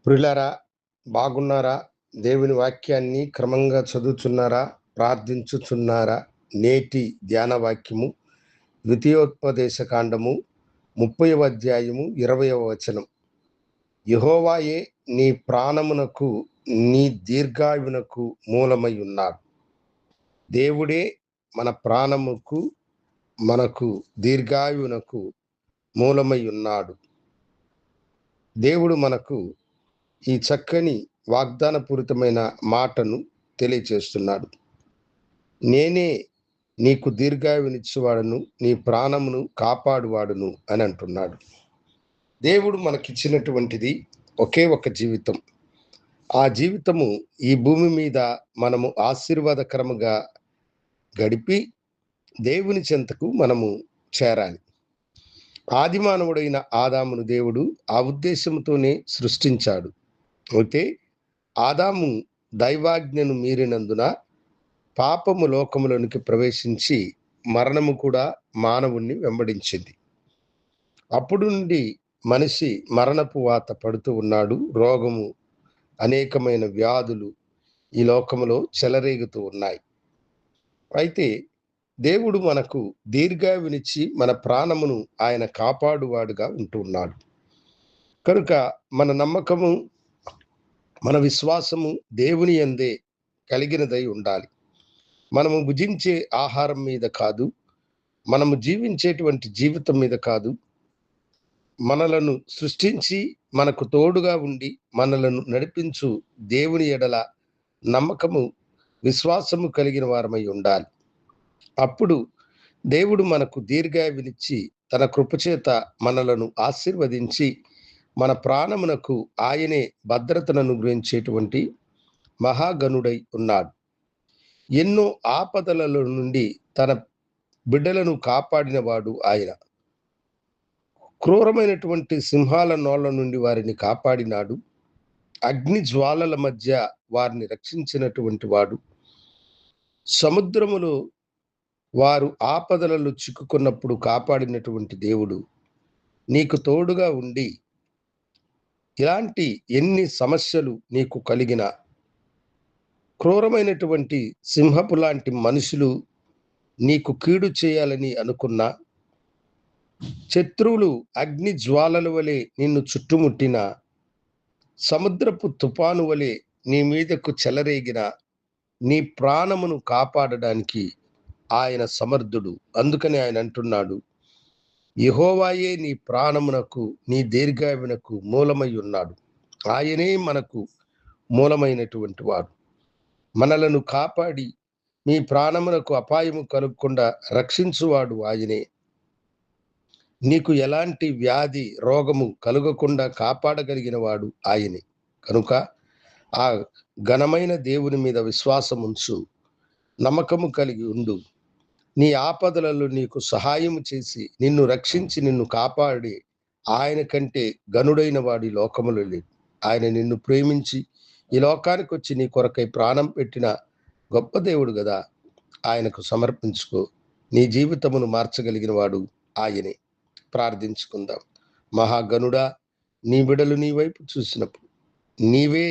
ప్రియులారా, బాగున్నారా? దేవుని వాక్యాన్ని క్రమంగా చదువుచున్నారా? ప్రార్థించుచున్నారా? నేటి ధ్యాన వాక్యము ద్వితీయోపదేశ కాండము 30వ అధ్యాయము 20వ వచనం. యెహోవాయే నీ ప్రాణమునకు నీ దీర్ఘాయువునకు మూలమై ఉన్నాడు. దేవుడే మన ప్రాణముకు మనకు దీర్ఘాయువునకు మూలమై ఉన్నాడు. దేవుడు మనకు ఈ చక్కని వాగ్దానపూరితమైన మాటను తెలియచేస్తున్నాడు. నేనే నీకు దీర్ఘాయువునిచ్చువాడును, నీ ప్రాణమును కాపాడువాడును అని అంటున్నాడు. దేవుడు మనకిచ్చినటువంటిది ఒకే ఒక జీవితం. ఆ జీవితము ఈ భూమి మీద మనము ఆశీర్వాదకరముగా గడిపి దేవుని చెంతకు మనము చేరాలి. ఆది మానవుడైన ఆదామును దేవుడు ఆ ఉద్దేశంతోనే సృష్టించాడు. అయితే ఆదాము దైవాజ్ఞను మీరినందున పాపము లోకములోనికి ప్రవేశించి మరణము కూడా మానవుణ్ణి వెంబడించింది. అప్పుడు నుండి మనిషి మరణపు వాత పడుతూ ఉన్నాడు. రోగము, అనేకమైన వ్యాధులు ఈ లోకములో చెలరేగుతూ ఉన్నాయి. అయితే దేవుడు మనకు దీర్ఘాయువునిచ్చి మన ప్రాణమును ఆయన కాపాడువాడుగా ఉంటున్నాడు. కనుక మన నమ్మకము, మన విశ్వాసము దేవుని యందే కలిగినదై ఉండాలి. మనము భుజించే ఆహారం మీద కాదు, మనము జీవించేటువంటి జీవితం మీద కాదు, మనలను సృష్టించి మనకు తోడుగా ఉండి మనలను నడిపించు దేవుని ఎడల నమ్మకము, విశ్వాసము కలిగిన వారమై ఉండాలి. అప్పుడు దేవుడు మనకు దీర్ఘాయువునిచ్చి తన కృపచేత మనలను ఆశీర్వదించి మన ప్రాణమునకు ఆయనే భద్రతను అనుగ్రహించేటువంటి మహాగణుడై ఉన్నాడు. ఎన్నో ఆపదల నుండి తన బిడ్డలను కాపాడిన వాడు ఆయన. క్రూరమైనటువంటి సింహాల నోళ్ళ నుండి వారిని కాపాడినాడు. అగ్ని జ్వాలల మధ్య వారిని రక్షించినటువంటి వాడు. సముద్రములో వారు ఆపదలలో చిక్కుకున్నప్పుడు కాపాడినటువంటి దేవుడు నీకు తోడుగా ఉండి, ఇలాంటి ఎన్ని సమస్యలు నీకు కలిగిన, క్రూరమైనటువంటి సింహపు లాంటి మనుషులు నీకు కీడు చేయాలని అనుకున్న, శత్రువులు అగ్ని జ్వాలల వలె నిన్ను చుట్టుముట్టిన, సముద్రపు తుఫాను వలె నీ మీదకు చెలరేగిన, నీ ప్రాణమును కాపాడడానికి ఆయన సమర్థుడు. అందుకని ఆయన అంటున్నాడు, యెహోవాయే నీ ప్రాణమునకు నీ దీర్ఘాయువునకు మూలమై ఉన్నాడు. ఆయనే మనకు మూలమైనటువంటి వాడు. మనలను కాపాడి మీ ప్రాణమునకు అపాయము కలుగకుండా రక్షించువాడు ఆయనే. నీకు ఎలాంటి వ్యాధి, రోగము కలుగకుండా కాపాడగలిగిన వాడు ఆయనే. కనుక ఆ ఘనమైన దేవుని మీద విశ్వాసం ఉంచు, నమ్మకము కలిగి ఉండు. నీ ఆపదలలో నీకు సహాయము చేసి నిన్ను రక్షించి నిన్ను కాపాడి ఆయన కంటే గనుడైన వాడి లోకములో లేడు. ఆయన నిన్ను ప్రేమించి ఈ లోకానికి వచ్చి నీ కొరకై ప్రాణం పెట్టిన గొప్ప దేవుడు కదా. ఆయనకు సమర్పించుకో. నీ జీవితమును మార్చగలిగిన వాడు ఆయనే. ప్రార్థించుకుందాం. మహాగణుడా, నీ బిడలు నీ వైపు చూసినప్పుడు నీవే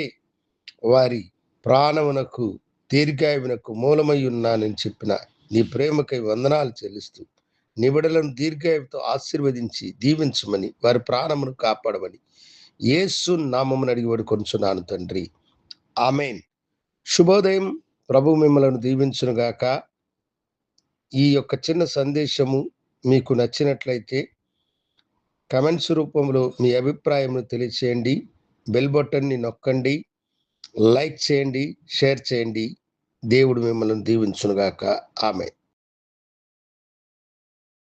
వారి ప్రాణమునకు దీర్ఘాయువునకు మూలమై ఉన్నానని చెప్పిన నీ ప్రేమకై వందనాలు చెల్లిస్తూ నీ బిడలను దీర్ఘాయువుతో ఆశీర్వదించి దీవించమని, వారి ప్రాణమును కాపాడమని యేసు నామమున అడిగి వేడుకొనుచున్నాను తండ్రి. ఆమేన్. శుభోదయం. ప్రభు మిమ్మలను దీవించునుగాక. ఈ యొక్క చిన్న సందేశము మీకు నచ్చినట్లయితే కమెంట్స్ రూపంలో మీ అభిప్రాయమును తెలియచేయండి. బెల్ బటన్ని నొక్కండి, లైక్ చేయండి, షేర్ చేయండి. దేవుడు మిమ్మల్ని దీవించునుగాక. ఆమేన్.